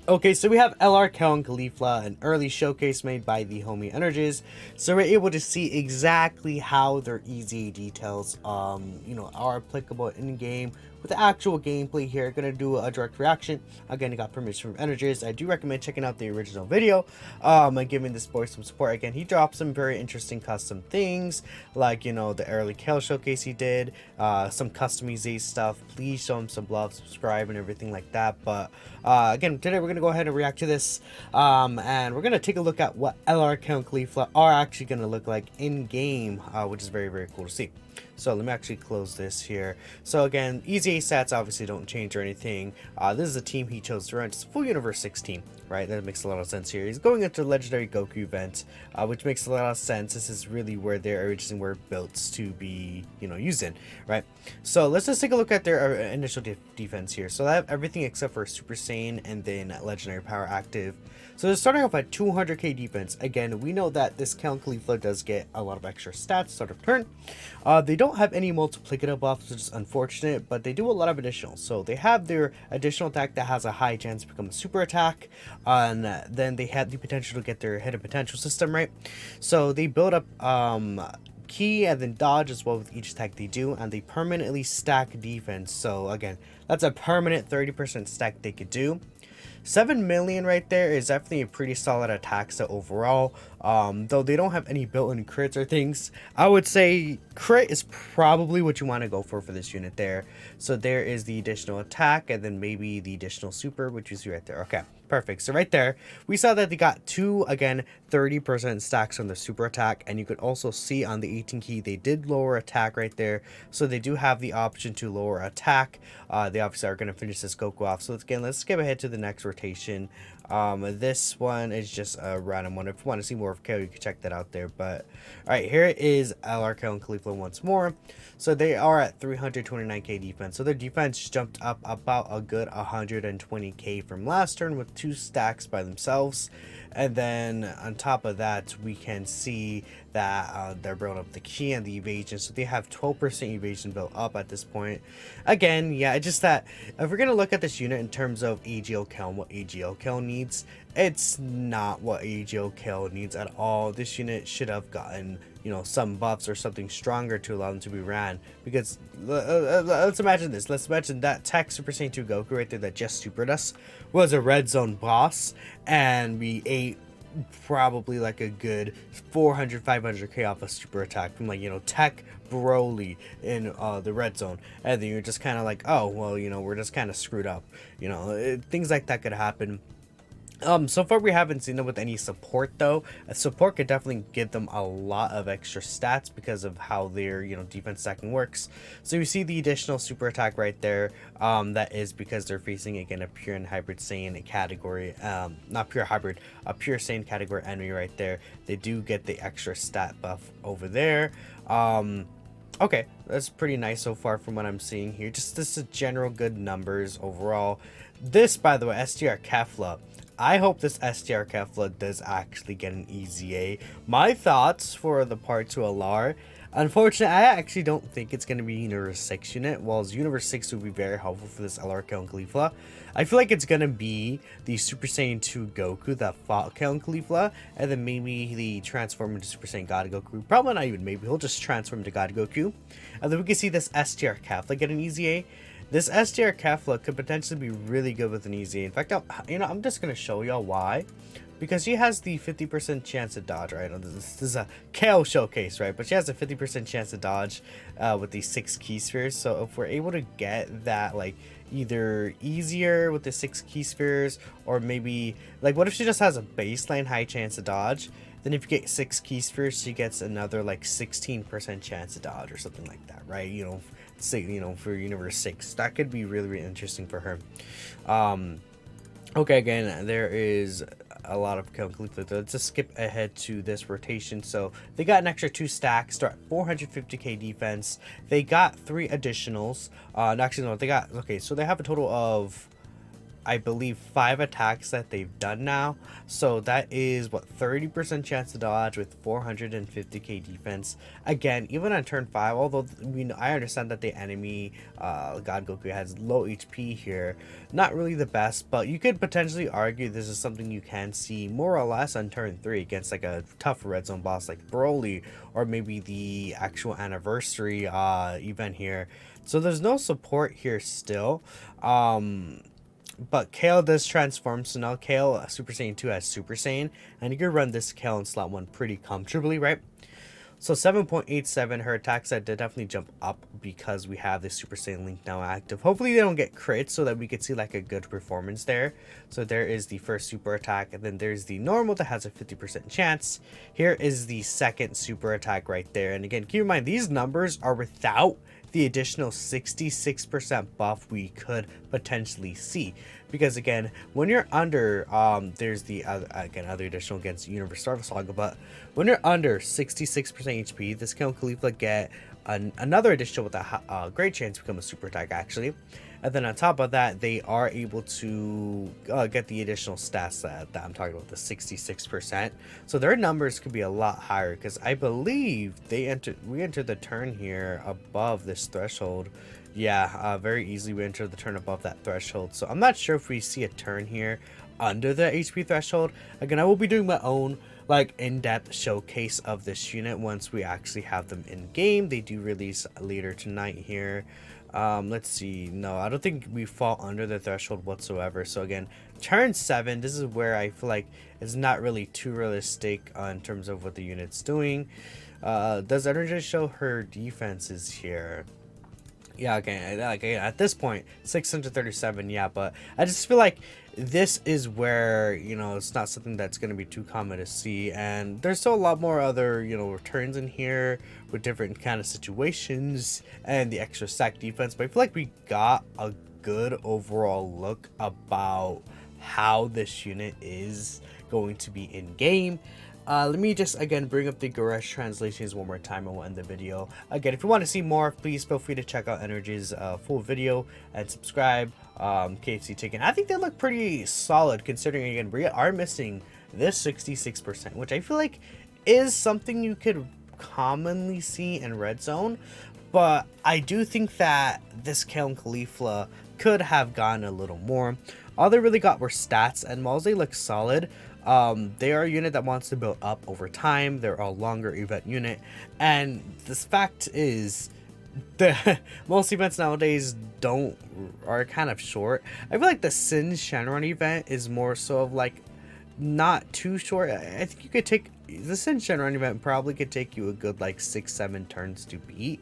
Okay, so we have LR Kale and Caulifla, an early showcase made by the Homie Energies. So we're able to see exactly how their easy details, are applicable in game with the actual gameplay here. Gonna do a direct reaction. Again, I got permission from Energies. I do recommend checking out the original video, and giving this boy some support. Again, he dropped some very interesting custom things, like the early Kale showcase he did, some customization stuff. Please show him some love, subscribe, and everything like that. But again, today we're gonna go ahead and react to this, and we're gonna take a look at what LR Count Caulifla are actually gonna look like in game, which is very, very cool to see. So let me actually close this here. So again, easy stats obviously don't change or anything. This is the team he chose to run. It's a full universe 16, right? That makes a lot of sense here. He's going into the legendary Goku event, which makes a lot of sense. This is really where their originally were built to be, used in, right? So let's just take a look at their initial defense here. So they have everything except for Super Saiyan and then legendary power active. So they're starting off at 200k defense. Again, we know that this Count Caulifla does get a lot of extra stats start of turn. They don't have any multiplicative buffs, which is unfortunate, but they do a lot of additional. So they have their additional attack that has a high chance to become a super attack, and then they have the potential to get their hidden potential system, right? So they build up key and then dodge as well with each attack they do, and they permanently stack defense. So again, that's a permanent 30% stack they could do. 7 million right there is definitely a pretty solid attack set overall. Though they don't have any built-in crits or things, I would say crit is probably what you want to go for this unit there. So there is the additional attack and then maybe the additional super, which you see right there. Okay, perfect. So right there we saw that they got two, again, 30% stacks on the super attack, and you could also see on the 18 key they did lower attack right there. So they do have the option to lower attack. They obviously are going to finish this Goku off. So let's skip ahead to the next rotation. This one is just a random one. If you want to see more of Kale, you can check that out there. But all right, here is LR Kale and Caulifla once more. So they are at 329k defense. So their defense jumped up about a good 120k from last turn with two stacks by themselves. And then on top of that, we can see that they're building up the key and the evasion. So they have 12% evasion built up at this point. Again, yeah, it's just that if we're going to look at this unit in terms of AGL Kale and what AGL Kale needs, it's not what AGL Kale needs at all. This unit should have gotten, some buffs or something stronger to allow them to be ran. Because let's imagine this. Let's imagine that Tech Super Saiyan 2 Goku right there that just supered us was a red zone boss, and we ate probably like a good 400-500k off a super attack from Tech Broly in the red zone, and then you're just kind of like, oh well, we're just kind of screwed up. Things like that could happen. So far we haven't seen them with any support though. Support could definitely give them a lot of extra stats because of how their defense stacking works. So you see the additional super attack right there. That is because they're facing again a pure and hybrid Saiyan category, not pure hybrid, a pure Saiyan category enemy right there. They do get the extra stat buff over there. Okay, that's pretty nice so far from what I'm seeing here. Just this is general good numbers overall. This, by the way, STR Kefla. I hope this STR Caulifla does actually get an EZA. My thoughts for the part 2 LR. Unfortunately, I actually don't think it's going to be Universe 6 unit. While Universe 6 would be very helpful for this LR Kale and Caulifla, I feel like it's going to be the Super Saiyan 2 Goku that fought Kale and Caulifla, and then maybe the transform into Super Saiyan God Goku. Probably not even maybe. He'll just transform into God Goku. And then we can see this STR Caulifla get an EZA. This STR Caulifla could potentially be really good with an EZA. In fact, I'm just going to show y'all why. Because she has the 50% chance to dodge, right? This is a Kale showcase, right? But she has a 50% chance to dodge with these 6 key spheres. So if we're able to get that, either easier with the 6 key spheres, or maybe, what if she just has a baseline high chance to dodge? Then if you get 6 key spheres, she gets another, 16% chance to dodge or something like that, right? For Universe 6. That could be really, really interesting for her. Okay, again, there is a lot of Caulifla. Let's just skip ahead to this rotation. So they got an extra 2 stacks, start 450k defense. They got 3 additionals. Actually, no, they got, okay, so they have a total of I believe 5 attacks that they've done now. So that is what, 30% chance to dodge with 450k defense. Again, even on turn 5, although I understand that the enemy God Goku has low HP here, not really the best, but you could potentially argue this is something you can see more or less on turn 3 against like a tough red zone boss like Broly, or maybe the actual anniversary event here. So there's no support here still. But Kale does transform, so now Kale Super Saiyan 2 has Super Saiyan, and you can run this Kale in slot 1 pretty comfortably, right? So 7.87, her attack set did definitely jump up because we have this Super Saiyan Link now active. Hopefully they don't get crits so that we could see like a good performance there. So there is the first super attack, and then there's the normal that has a 50% chance. Here is the second super attack right there. And again, keep in mind, these numbers are without the additional 66% buff we could potentially see, because again, when you're under there's the other additional against Universe Star Saga, but when you're under 66% HP, this can Caulifla get another additional with a great chance to become a super attack actually. And then on top of that, they are able to get the additional stats that I'm talking about, the 66%. So their numbers could be a lot higher, because I believe we entered the turn here above this threshold. Yeah, very easily we entered the turn above that threshold. So I'm not sure if we see a turn here under the HP threshold. Again, I will be doing my own like in-depth showcase of this unit once we actually have them in game. They do release later tonight here. Let's see. No, I don't think we fall under the threshold whatsoever. So again, turn 7, this is where I feel like it's not really too realistic in terms of what the unit's doing. Does Energy show her defenses here? Yeah, okay, like at this point 637, yeah, but I just feel like this is where, you know, it's not something that's going to be too common to see, and there's still a lot more other, you know, returns in here with different kind of situations and the extra sack defense. But I feel like we got a good overall look about how this unit is going to be in game. Let me just again bring up the Goresh translations one more time and we'll end the video. Again, if you want to see more, please feel free to check out Energy's full video and subscribe. KFC Chicken, I think they look pretty solid considering, again, we are missing this 66%, which I feel like is something you could commonly see in Red Zone. But I do think that this Kale and Caulifla could have gotten a little more. All they really got were stats, and while they look solid, they are a unit that wants to build up over time. They're a longer event unit, and this fact is the most events nowadays are kind of short. I feel like the Sin Shenron event is more so of like not too short. I think you could take the Sin Shenron event, probably could take you a good like 6-7 turns to beat.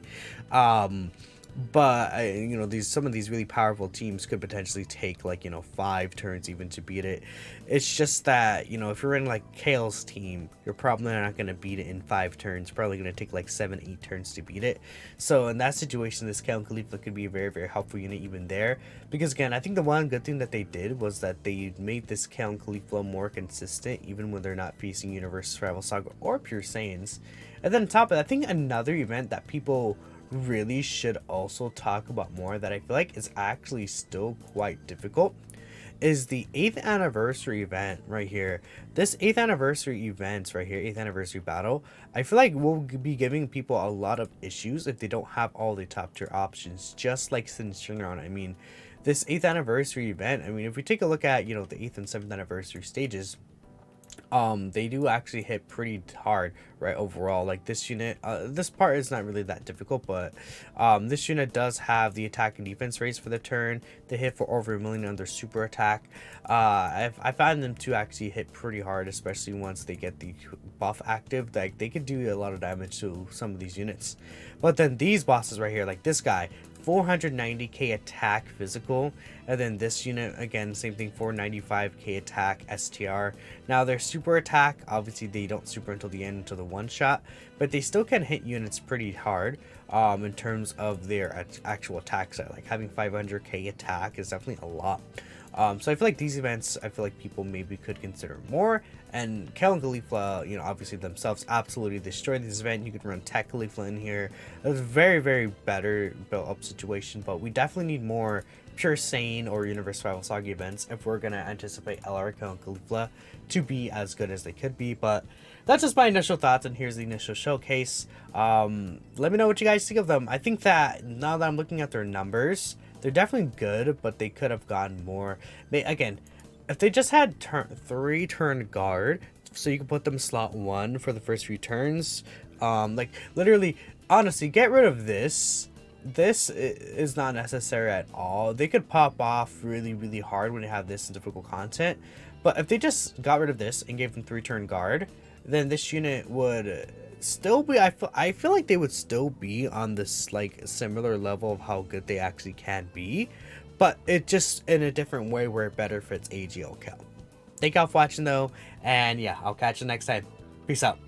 But you know, some of these really powerful teams could potentially take like, you know, 5 turns even to beat it. It's just that, you know, if you're in like Kale's team, you're probably not going to beat it in 5 turns. Probably going to take like 7-8 turns to beat it. So in that situation, this Kale and Caulifla could be a very, very helpful unit even there. Because again, I think the one good thing that they did was that they made this Kale and Caulifla more consistent even when they're not facing Universe Rival Saga or Pure Saiyans. And then on top of that, I think another event that people really should also talk about more, that I feel like is actually still quite difficult, is the 8th anniversary event right here. This 8th anniversary event right here, 8th anniversary battle, I feel like will be giving people a lot of issues if they don't have all the top tier options, just like Sin Shenron. I mean, this 8th anniversary event, I mean, if we take a look at, you know, the 8th and 7th anniversary stages, they do actually hit pretty hard, right? Overall, like this unit, this part is not really that difficult, but this unit does have the attack and defense rates for the turn. They hit for over 1 million on their super attack. I found them to actually hit pretty hard, especially once they get the buff active. Like they could do a lot of damage to some of these units. But then these bosses right here, like this guy, 490k attack physical, and then this unit again, same thing, 495k attack STR. Now their super attack, obviously they don't super until the end, until the one shot, but they still can hit units pretty hard in terms of their actual attack set. Like having 500k attack is definitely a lot. So I feel like these events, I feel like people maybe could consider more. And Kale and Caulifla, you know, obviously themselves absolutely destroyed this event. You could run Tech Caulifla in here. It was a very, very better built up situation, but we definitely need more pure Sane or Universe Rival Saga events if we're gonna anticipate LR, Kale, and Caulifla to be as good as they could be. But that's just my initial thoughts, and here's the initial showcase. Let me know what you guys think of them. I think that now that I'm looking at their numbers, they're definitely good, but they could have gotten more. Again, if they just had 3-turn guard, so you can put them slot 1 for the first few turns, like literally, honestly, get rid of this. This is not necessary at all. They could pop off really, really hard when they have this in difficult content, but if they just got rid of this and gave them 3-turn guard, then this unit would still be, I feel like they would still be on this like similar level of how good they actually can be, but it just in a different way where it better fits AGL Cal. Thank y'all for watching though, and yeah, I'll catch you next time. Peace out.